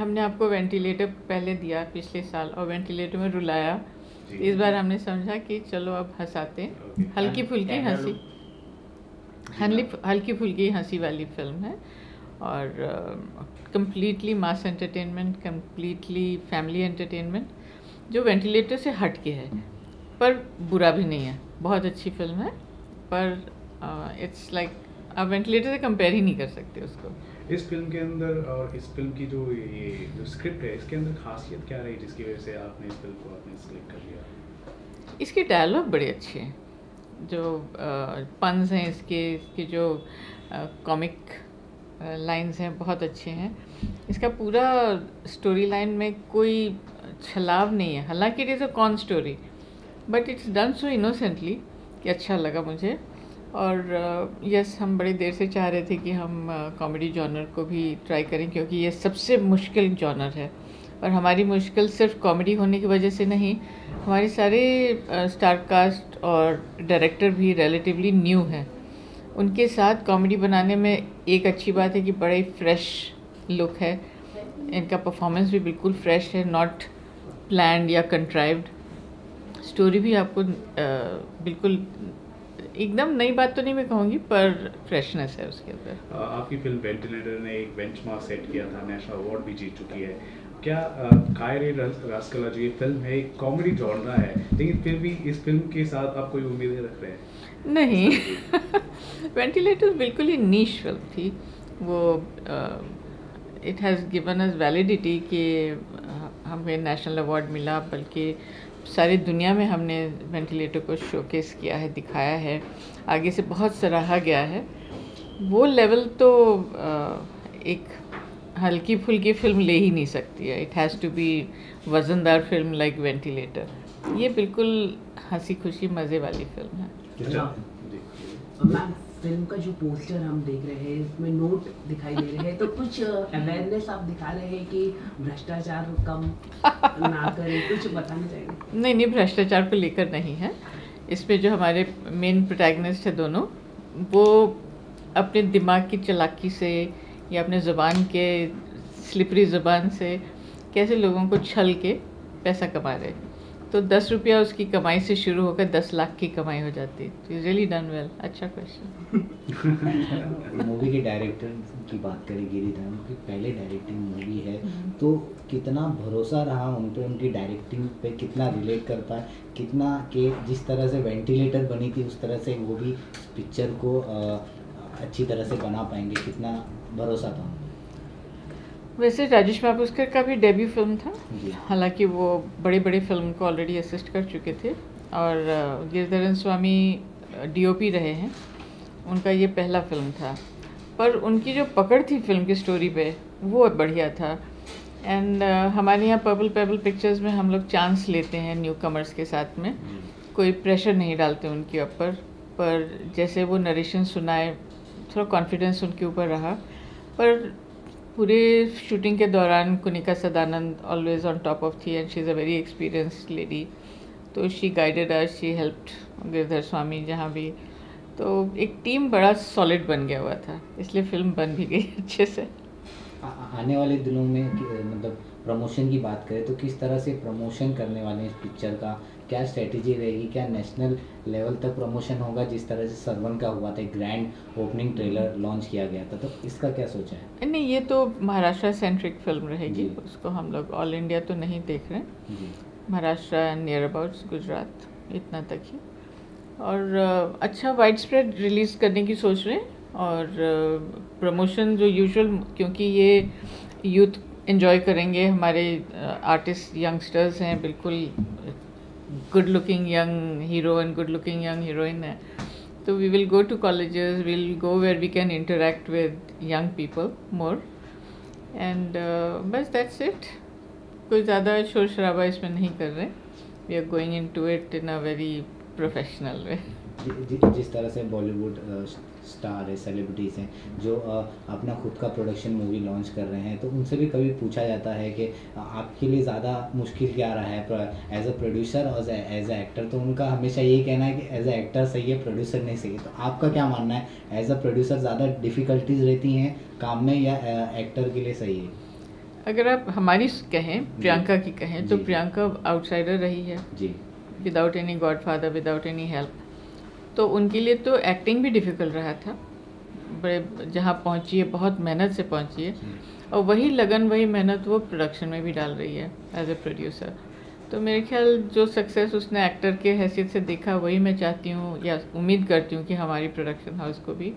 हमने आपको वेंटिलेटर पहले दिया पिछले साल और वेंटिलेटर में रुलाया, इस बार हमने समझा कि चलो अब हंसाते हैं। हल्की फुल्की हंसी, हल्की फुल्की हंसी वाली फिल्म है और कम्प्लीटली मास एंटरटेनमेंट, कम्प्लीटली फैमिली एंटरटेनमेंट, जो वेंटिलेटर से हट के है पर बुरा भी नहीं है। बहुत अच्छी फिल्म है पर इट्स लाइक आप वेंटिलेटर से कंपेयर ही नहीं कर सकते उसको। इस फिल्म के अंदर और इस फिल्म की जो स्क्रिप्ट है, इसके अंदर खासियत क्या रही जिसकी वजह से आपने इस फिल्म को आपने सेलेक्ट कर लिया? इसके डायलॉग बड़े अच्छे हैं, जो पन्स हैं इसके जो कॉमिक लाइंस हैं बहुत अच्छे हैं। इसका पूरा स्टोरी लाइन में कोई छलाव नहीं है, हालांकि it is a con story but it's done so innocently कि अच्छा लगा मुझे। और यस, हम बड़ी देर से चाह रहे थे कि हम कॉमेडी जॉनर को भी ट्राई करें, क्योंकि ये सबसे मुश्किल जॉनर है। और हमारी मुश्किल सिर्फ कॉमेडी होने की वजह से नहीं, हमारे सारे स्टार कास्ट और डायरेक्टर भी रिलेटिवली न्यू हैं। उनके साथ कॉमेडी बनाने में एक अच्छी बात है कि बड़ा ही फ्रेश लुक है, इनका परफॉर्मेंस भी बिल्कुल फ्रेश है, नॉट प्लान्ड या कंट्राइव्ड। स्टोरी भी आपको बिल्कुल एकदम नई बात तो नहीं मैं कहूँगी, पर फ्रेशनेस है उसके अंदर। आपकी फिल्म वेंटिलेटर ने एक बेंचमार्क सेट किया था, नेशनल अवार्ड भी जीत चुकी है। क्या कायर रास्कल्ला जो ये फिल्म है एक कॉमेडी जॉनरा है, लेकिन फिर भी इस फिल्म के साथ आप कोई उम्मीदें रख रहे हैं? नहीं वेंटिलेटर बिल्कुल ही नीश फिल्म थी वो। It has given us validity कि हमें नेशनल अवार्ड मिला, बल्कि सारी दुनिया में हमने वेंटिलेटर को शोकेस किया है, दिखाया है, आगे से बहुत सराहा गया है। वो लेवल तो एक हल्की फुल्की फिल्म ले ही नहीं सकती है। इट हैज़ टू बी वज़नदार फिल्म लाइक वेंटिलेटर। ये बिल्कुल हंसी खुशी मज़े वाली फिल्म है। मैम, फिल्म का जो पोस्टर हम देख रहे हैं इसमें नोट दिखाई दे रहे हैं, तो कुछ अवेयरनेस आप दिखा रहे हैं कि भ्रष्टाचार कम ना करें, कुछ बताना चाहिए? नहीं, भ्रष्टाचार को लेकर नहीं है। इसमें जो हमारे मेन प्रोटैगनिस्ट है दोनों, वो अपने दिमाग की चालाकी से या अपने ज़ुबान के स्लिपरी ज़ुबान से कैसे लोगों को छल के पैसा कमा रहे। तो 10 रुपया उसकी कमाई से शुरू होकर 10 लाख की कमाई हो जाती है। तो रियली डन वेल। अच्छा क्वेश्चन। मूवी के डायरेक्टर की बात करें, गिरिधर, उनकी पहले डायरेक्टिंग मूवी है, तो कितना भरोसा रहा उन पे, उनकी डायरेक्टिंग पे कितना रिलेट कर पाए, कितना कि जिस तरह से वेंटिलेटर बनी थी उस तरह से वो भी पिक्चर को अच्छी तरह से बना पाएंगे, कितना भरोसा था? वैसे राजेश मापुस्कर का भी डेब्यू फिल्म था, हालांकि वो बड़ी बड़ी फिल्म को ऑलरेडी असिस्ट कर चुके थे, और गिरिधरन स्वामी डीओपी रहे हैं, उनका ये पहला फिल्म था। पर उनकी जो पकड़ थी फिल्म की स्टोरी पे वो बढ़िया था। एंड हमारे यहाँ पर्पल पेबल पिक्चर्स में हम लोग चांस लेते हैं न्यू कमर्स के साथ में, कोई प्रेशर नहीं डालते उनके ऊपर, पर जैसे वो नरेशन सुनाए थोड़ा कॉन्फिडेंस उनके ऊपर रहा। पर पूरे शूटिंग के दौरान Kunika Sadanand always on top of थी, and she is a very experienced lady, तो she guided us, she helped Girdhar Swami जहाँ भी। तो एक टीम बड़ा सॉलिड बन गया हुआ था, इसलिए फिल्म बन भी गई अच्छे से। आने वाले दिनों में मतलब प्रमोशन की बात करें तो किस तरह से प्रमोशन करने वाले हैं इस पिक्चर का, क्या स्ट्रेटेजी रहेगी, क्या नेशनल लेवल तक प्रमोशन होगा जिस तरह से सरवन का हुआ था, ग्रैंड ओपनिंग ट्रेलर लॉन्च किया गया था, तो इसका क्या सोचा है? नहीं, ये तो महाराष्ट्र सेंट्रिक फिल्म रहेगी, उसको हम लोग ऑल इंडिया तो नहीं देख रहे हैं, Maharashtra and near abouts Gujarat इतना तक ही। और अच्छा वाइड स्प्रेड रिलीज़ करने की सोच रहे हैं, और प्रमोशन जो यूजुअल, क्योंकि ये यूथ एंजॉय करेंगे, हमारे आर्टिस्ट यंगस्टर्स हैं, बिल्कुल good looking young hero and good looking young heroine है, तो we will go to colleges, we will go where we can interact with young people more, and बस that's it. कोई ज़्यादा शोर शराबा इसमें नहीं कर रहे, we are going in to it in a very professional way. जिस तरह से बॉलीवुड स्टार है, सेलिब्रिटीज़ हैं जो अपना खुद का प्रोडक्शन मूवी लॉन्च कर रहे हैं, तो उनसे भी कभी पूछा जाता है कि आपके लिए ज़्यादा मुश्किल क्या रहा है एज अ प्रोड्यूसर और एज अ एक्टर, तो उनका हमेशा यही कहना है कि एज अ एक्टर सही है, प्रोड्यूसर नहीं सही है। तो आपका क्या मानना है, एज अ प्रोड्यूसर ज़्यादा डिफ़िकल्टीज रहती हैं काम में या एक्टर के लिए सही है? अगर आप हमारी कहें, प्रियंका की कहें, तो जी। प्रियंका आउटसाइडर रही है, जी without any godfather, without any help. तो उनके लिए तो एक्टिंग भी डिफ़िकल्ट रहा था, बड़े जहाँ पहुँची है बहुत मेहनत से पहुँची है, और वही लगन वही मेहनत वो प्रोडक्शन में भी डाल रही है एज ए प्रोड्यूसर। तो मेरे ख्याल जो सक्सेस उसने एक्टर के हैसियत से देखा, वही मैं चाहती हूँ या उम्मीद करती हूँ कि हमारी प्रोडक्शन हाउस को भी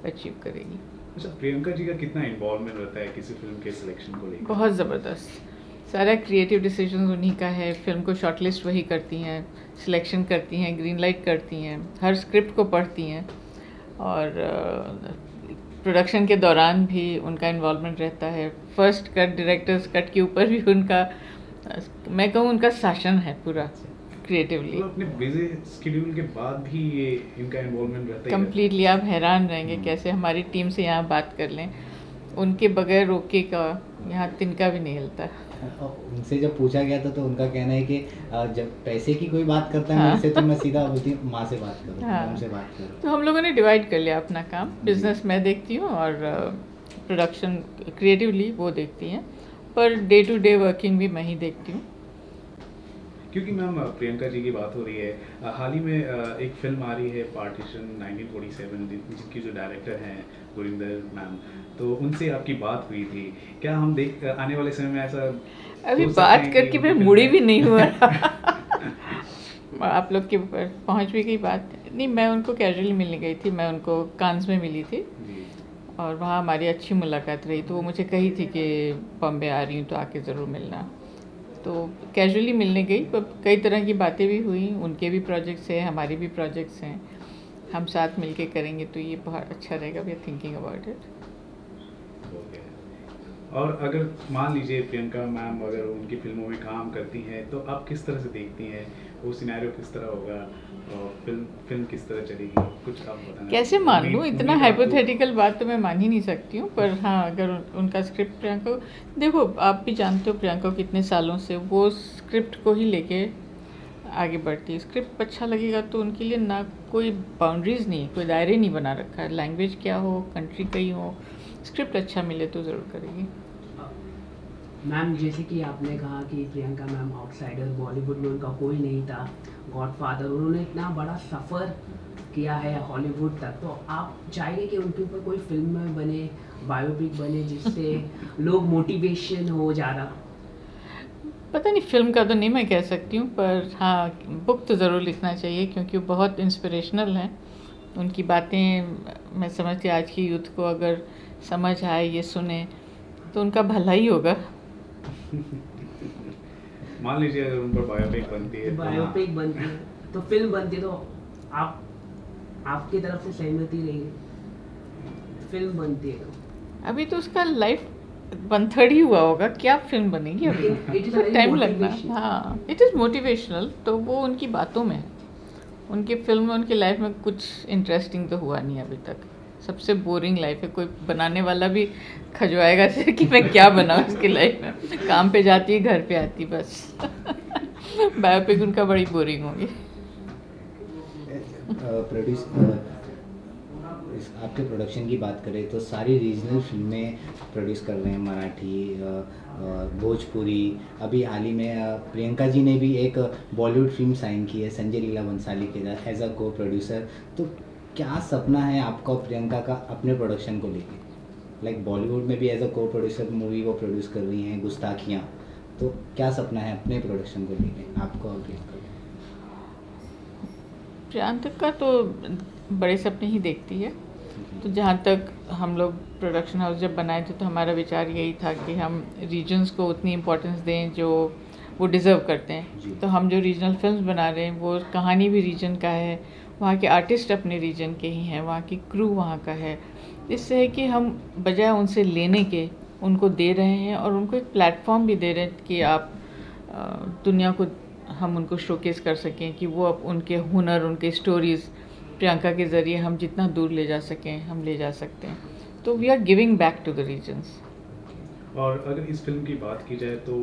अचीव करेगी। अच्छा, प्रियंका जी का कितना इन्वॉल्वमेंट रहता है किसी फिल्म के सिलेक्शन को लेकर? बहुत ज़बरदस्त, सारा क्रिएटिव डिसीजन उन्हीं का है। फिल्म को शॉर्टलिस्ट वही करती हैं, सिलेक्शन करती हैं, ग्रीन लाइट करती हैं, हर स्क्रिप्ट को पढ़ती हैं, और प्रोडक्शन के दौरान भी उनका इन्वॉल्वमेंट रहता है। फर्स्ट कट, डायरेक्टर्स कट के ऊपर भी उनका, मैं कहूँ उनका शासन है पूरा क्रिएटिवली। मतलब अपने बिजी शेड्यूल के बाद भी ये इनका इन्वॉल्वमेंट रहता है? कम्प्लीटली, आप हैरान रहेंगे कैसे हमारी टीम से यहाँ बात कर लें, उनके बगैर रोके का यहाँ तिनका भी नहीं हिलता। उनसे जब पूछा गया था तो उनका कहना है कि जब पैसे की कोई बात करता है हाँ। मेरे से, तो मैं सीधा बोलती हूँ माँ से बात करो, हाँ। उनसे बात करो। तो हम लोगों ने डिवाइड कर लिया अपना काम, बिजनेस मैं देखती हूँ और प्रोडक्शन क्रिएटिवली वो देखती हैं, per day to day working भी मैं ही देखती हूँ। क्योंकि मैम प्रियंका जी की बात हो रही है, हाल ही में एक फिल्म आ रही है पार्टीशन 1947, जिनकी जो डायरेक्टर हैं गुरिंदर मैम, तो उनसे आपकी बात हुई थी। क्या हम देख आने वाले समय में ऐसा अभी सोच सकते बात हैं करके कि मैं उनकी मुड़ी भी फिल्में- नहीं हुआ आप लोग के ऊपर पहुँच भी गई बात। नहीं, मैं उनको कैजुअली मिलने गई थी, मैं उनको कांस में मिली थी जी। और वहाँ हमारी अच्छी मुलाकात रही। तो वो मुझे कही थी कि बॉम्बे आ रही हूँ तो आके ज़रूर मिलना। तो कैजुअली मिलने गई, पर कई तरह की बातें भी हुई, उनके भी प्रोजेक्ट्स हैं, हमारी भी प्रोजेक्ट्स हैं, हम साथ मिलके करेंगे तो ये बहुत अच्छा रहेगा। We are thinking about it. Okay. और अगर मान लीजिए प्रियंका मैम अगर उनकी फिल्मों में काम करती हैं, तो आप किस तरह से देखती हैं? वो सिनेरियो किस तरह होगा और फिल्म किस तरह चलेगी? कुछ आप बताना। कैसे मान लूँ? उम्मीद- इतना उम्मीद आपको- हाइपोथेटिकल बात तो मैं मान ही नहीं सकती हूँ, पर हाँ, अगर उनका स्क्रिप्ट प्रियंका, देखो आप भी जानते हो प्रियंका को कितने सालों से वो स्क्रिप्ट को ही लेके आगे बढ़ती है। स्क्रिप्ट अच्छा लगेगा तो उनके लिए ना कोई बाउंड्रीज़ नहीं, कोई दायरे नहीं बना रखा है, लैंग्वेज क्या हो, कंट्री कहीं हो, स्क्रिप्ट अच्छा मिले तो ज़रूर करेगी। मैम, जैसे कि आपने कहा कि प्रियंका मैम आउटसाइडर, बॉलीवुड में उनका कोई नहीं था, गॉडफादर, उन्होंने इतना बड़ा सफ़र किया है हॉलीवुड तक, तो आप चाहेंगे कि उनके ऊपर कोई फिल्म बने, बायोपिक बने, जिससे लोग मोटिवेशन हो ज़्यादा? पता नहीं, फिल्म का तो नहीं मैं कह सकती हूँ, पर हाँ बुक तो ज़रूर लिखना चाहिए क्योंकि वो बहुत इंस्पिरेशनल हैं। उनकी बातें मैं समझती आज की यूथ को अगर समझ आए, ये सुने, तो उनका भला ही होगा। मान लीजिए अगर उन पर बायोपिक बनती है, बायोपिक बनती है तो फिल्म बनती है, तो आप आपकी तरफ से सहमति रहेगी? फिल्म बनती है तो अभी तो उसका लाइफ 1/3 ही हुआ होगा, क्या फिल्म बनेगी अभी? It is a very time लगना। motivation. हाँ, इट इज़ मोटिवेशनल, तो वो उनकी बातों में है। उनकी फिल्म में, उनकी लाइफ में कुछ इंटरेस्टिंग तो हुआ नहीं अभी तक। सबसे बोरिंग लाइफ है, कोई बनाने वाला भी खजवाएगा से कि मैं क्या बनाऊँ इसकी लाइफ में। काम पे जाती है, घर पे आती, बस बायोपिक उनका बड़ी बोरिंग होगी। प्रोड्यूस आपके प्रोडक्शन की बात करें तो सारी रीजनल फिल्में प्रोड्यूस कर रहे हैं, मराठी, भोजपुरी। अभी हाल ही में प्रियंका जी ने भी एक बॉलीवुड फिल्म साइन की है संजय लीला बंसाली के साथ एज अ को प्रोड्यूसर। तो क्या सपना है आपका और प्रियंका का अपने प्रोडक्शन को लेके? लाइक बॉलीवुड में भी एज अ को प्रोड्यूसर मूवी वो प्रोड्यूस कर रही हैं, गुस्ताखियाँ। तो क्या सपना है अपने प्रोडक्शन को लेके आपको और प्रियंका? प्रियंका तो बड़े सपने ही देखती है। तो जहाँ तक हम लोग प्रोडक्शन हाउस जब बनाए थे तो हमारा विचार यही था कि हम रीजन्स को उतनी इम्पोर्टेंस दें जो वो डिज़र्व करते हैं। तो हम जो रीजनल फिल्म्स बना रहे हैं वो कहानी भी रीजन का है, वहाँ के आर्टिस्ट अपने रीजन के ही हैं, वहाँ की क्रू वहाँ का है। इससे है कि हम बजाय उनसे लेने के उनको दे रहे हैं और उनको एक प्लेटफॉर्म भी दे रहे हैं कि आप दुनिया को हम उनको शोकेस कर सकें कि वो अब उनके हुनर, उनके स्टोरीज़ प्रियंका के ज़रिए हम जितना दूर ले जा सकें हम ले जा सकते हैं। तो we are giving back to the regions. और अगर इस फिल्म की बात की जाए तो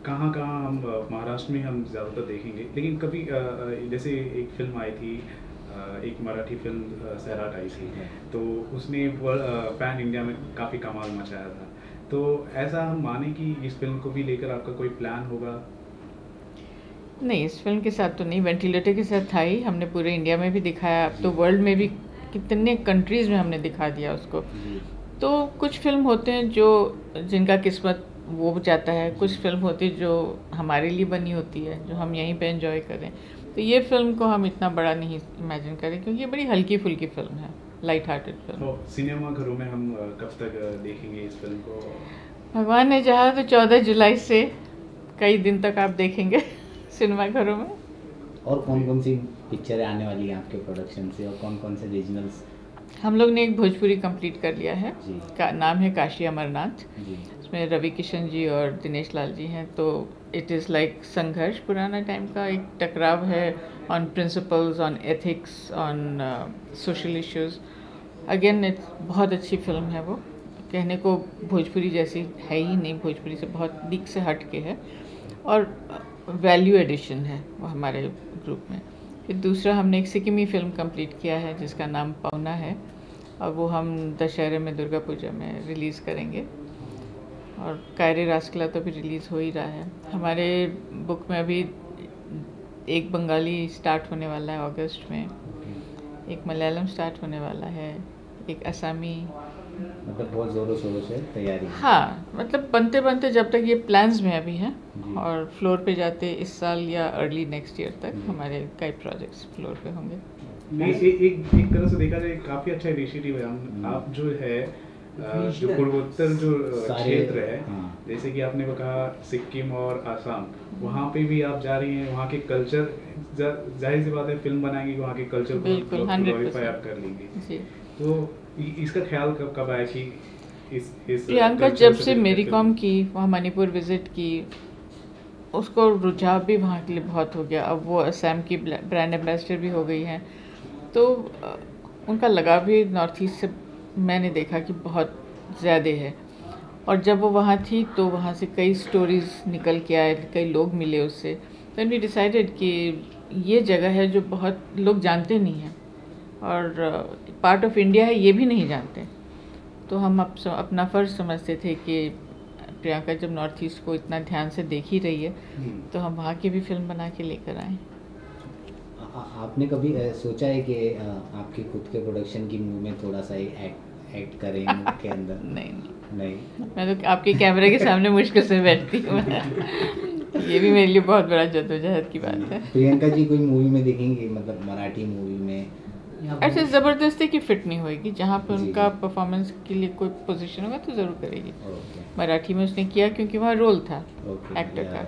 कहाँ कहाँ हम महाराष्ट्र में हम ज़्यादातर देखेंगे, लेकिन कभी जैसे एक फिल्म आई थी, एक मराठी फिल्म सैराट आई थी, तो उसने पैन इंडिया में काफ़ी कमाल मचाया था। तो ऐसा हम माने कि इस फिल्म को भी लेकर आपका कोई प्लान होगा? नहीं, इस फिल्म के साथ तो नहीं, वेंटिलेटर के साथ था ही, हमने पूरे इंडिया में भी दिखाया, अब तो वर्ल्ड में भी कितने कंट्रीज़ में हमने दिखा दिया उसको। तो कुछ फिल्म होते हैं जो जिनका किस्मत वो जाता है, कुछ फिल्म होती है जो हमारे लिए बनी होती है, जो हम यहीं पे एंजॉय करें। तो ये फिल्म को हम इतना बड़ा नहीं इमेजिन करें, क्योंकि ये बड़ी हल्की फुल्की फिल्म है, लाइट हार्टेड फिल्म। तो सिनेमा घरों में हम कब तक देखेंगे इस फिल्म को? भगवान ने चाहा तो 14 जुलाई से कई दिन तक आप देखेंगे सिनेमा घरों में। और कौन कौन सी पिक्चरें आने वाली हैं आपके प्रोडक्शन से, और कौन कौन से रीजनल्स? हम लोग ने एक भोजपुरी कंप्लीट कर लिया है, जी। का नाम है काशी अमरनाथ। जी। इसमें रवि किशन जी और दिनेश लाल जी हैं। तो इट इज़ लाइक संघर्ष, पुराना टाइम का एक टकराव है on principles, on ethics, on social issues. Again it's बहुत अच्छी फिल्म है वो, कहने को भोजपुरी जैसी है ही नहीं, भोजपुरी से बहुत दिख से हट के है, और वैल्यू एडिशन है वो हमारे ग्रुप में। फिर दूसरा हमने एक सिक्किमी फिल्म कंप्लीट किया है जिसका नाम पौना है, और वो हम दशहरे में, दुर्गा पूजा में रिलीज़ करेंगे। और कायरे रासकला तो भी रिलीज़ हो ही रहा है। हमारे बुक में अभी एक बंगाली स्टार्ट होने वाला है अगस्त में, एक मलयालम स्टार्ट होने वाला है, एक असमी। मतलब बहुत ज़ोरों शोरों से तैयारी है। हाँ, मतलब बनते बनते जब तक ये प्लान्स में अभी हैं, जी। और फ्लोर पे जाते इस साल या अर्ली नेक्स्ट ईयर तक हमारे कई प्रोजेक्ट्स फ्लोर पे होंगे। एक तरह से देखा जाए काफ़ी अच्छा इनिशिएटिव है। आप जो है जो पूर्वोत्तर जो क्षेत्र है, हाँ। जैसे कि आपने कहा सिक्किम और आसाम, वहाँ पे भी आप जा रही हैं, वहाँ के कल्चर, जाहिर सी बात है फिल्म बनाएंगे वहाँ के कल्चर को ग्लोरीफाई आप कर लेंगे। जी। तो इसका ख्याल कब आया कि इस प्रियंका जब से मेरी कॉम की, वहाँ मणिपुर विजिट की, उसको रुझाव भी वहाँ के लिए बहुत हो गया। अब वो असम की ब्रांड एम्बेसडर भी हो गई हैं, तो उनका लगाव भी नॉर्थ ईस्ट से मैंने देखा कि बहुत ज़्यादा है। और जब वो वहाँ थी तो वहाँ से कई स्टोरीज़ निकल के आए, कई लोग मिले उससे। तो वी डिसाइडेड कि ये जगह है जो बहुत लोग जानते नहीं हैं, और पार्ट ऑफ इंडिया है ये भी नहीं जानते। तो हम अपना फ़र्ज़ समझते थे कि प्रियंका जब नॉर्थ ईस्ट को इतना ध्यान से देख ही रही है, तो हम वहाँ की भी फिल्म बना के लेकर आएँ। आपने कभी सोचा है कि आपकी खुद के प्रोडक्शन की मूवी में थोड़ा सा एक्ट करें के अंदर? नहीं, मैं तो आपके कैमरे के सामने मुश्किल से बैठती हूँ। ये भी मेरे लिए बहुत बड़ा जद्दोजहद की बात है। प्रियंका जी कोई मूवी में देखेंगे, मतलब मराठी मूवी में? ऐसे ज़बरदस्ती की फिट नहीं होएगी, जहाँ पर जी, उनका जी। परफॉर्मेंस के लिए कोई पोजीशन होगा तो ज़रूर करेगी। ओके। मराठी में उसने किया क्योंकि वहाँ रोल था ओके, एक्टर या। का।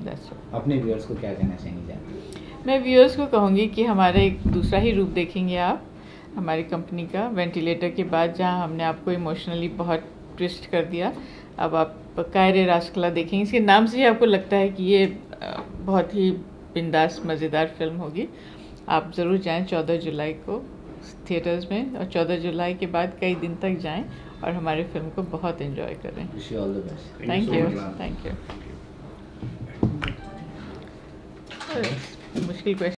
That's all। अपने व्यूअर्स को क्या कहना चाहेंगे आप? मैं व्यूअर्स को कहूँगी कि हमारा एक दूसरा ही रूप देखेंगे आप हमारी कंपनी का। वेंटिलेटर के बाद जहाँ हमने आपको इमोशनली बहुत ट्विस्ट कर दिया, अब आप कायरे रासकला देखेंगे। इसके नाम से ही आपको लगता है कि ये बहुत ही बिंदास मज़ेदार फिल्म होगी। आप ज़रूर जाएं 14 जुलाई को थिएटर्स में, और 14 जुलाई के बाद कई दिन तक जाएं और हमारी फिल्म को बहुत एंजॉय करें। Wish you all the best. Thank you, thank you. मुश्किल क्वेश्चन।